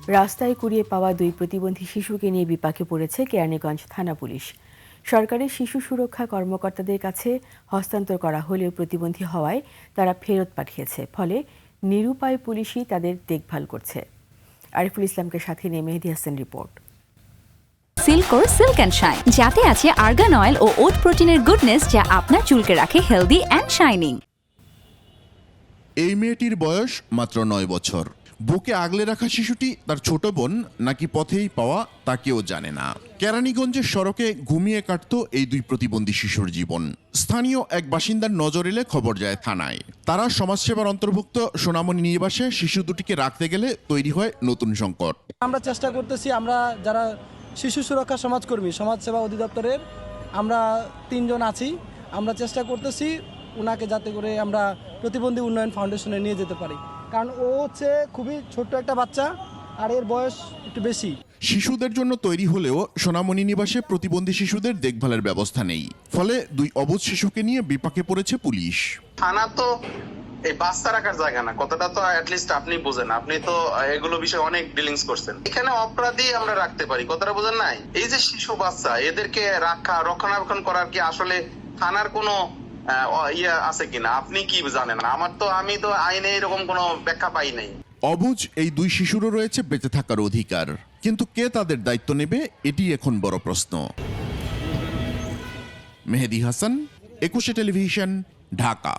রাস্তায় কুড়িয়ে পাওয়া দুই প্রতিবন্ধী শিশুকে নিয়ে বিপাকে পড়েছে কেরানীগঞ্জ থানা পুলিশ। সরকারের শিশু সুরক্ষা কর্মকর্তাদের কাছে হস্তান্তর করা হলেও প্রতিবন্ধী হওয়ায় তারা ফেরত পাঠিয়েছে। ফলে নিরুপায় পুলিশই তাদের দেখভাল করছে। আরিফুল ইসলামকে সাথে নিয়ে মেহেদী হাসান রিপোর্ট। সিল্কোর সিল্ক অ্যান্ড শাইন, যাতে আছে আর্গান অয়েল ও ওট প্রোটিনের গুডনেস, যা আপনার চুলকে রাখে হেলদি অ্যান্ড শাইনিং। এই মেয়েটির বয়স মাত্র 9 বছর। বুকে আগলে রাখা শিশুটি তার ছোট বোন নাকি পথেই পাওয়া তা কেউ জানে না। কেরানীগঞ্জের সড়কে ঘুমিয়ে কাটতো এই দুই প্রতিবন্ধী শিশুর জীবন। স্থানীয় এক বাসিন্দার নজর এলে খবর যায় থানায়। তারা সমাজসেবার অন্তর্ভুক্ত সোনামণি নিবাসে শিশু দুটিকে রাখতে গেলে তৈরি হয় নতুন সংকট। আমরা চেষ্টা করতেছি, আমরা যারা শিশু সুরক্ষা সমাজকর্মী সমাজসেবা অধিদপ্তরের আমরা 3 জন আছি। আমরা চেষ্টা করতেছি ওনাকে যাতে করে আমরা প্রতিবন্ধী উন্নয়ন ফাউন্ডেশনে নিয়ে যেতে পারি, কারণ ও হচ্ছে খুবই ছোট্ট একটা বাচ্চা আর এর বয়স একটু বেশি। শিশুদের জন্য তৈরি হলেও সোনামণি নিবাসে প্রতিবন্ধী শিশুদের দেখভালের ব্যবস্থা নেই। ফলে দুই অবুঝ শিশুকে নিয়ে বিপাকে পড়েছে পুলিশ। থানা তো এই বাচ্চা রাখার জায়গা না, কথাটা তো অ্যাটলিস্ট আপনি বোঝেন, আপনি তো এগুলো বিষয়ে অনেক ডিলিংস করছেন। এখানে অপরাধী আমরা রাখতে পারি, কথাটা বোঝেন নাই? এই যে শিশু বাচ্চা, এদেরকে রক্ষণাবেক্ষণ করার কি আসলে থানার কোনো আছে কিনা আপনি কি জানেন? আমি তো আইনে এরকম কোনো ব্যাখ্যা পাই নাই। অবুঝ এই দুই শিশুরও রয়েছে বেঁচে থাকার অধিকার, কিন্তু কে তাদের দায়িত্ব নেবে এটি এখন বড় প্রশ্ন। মেহেদী হাসান, 21 টেলিভিশন, ঢাকা।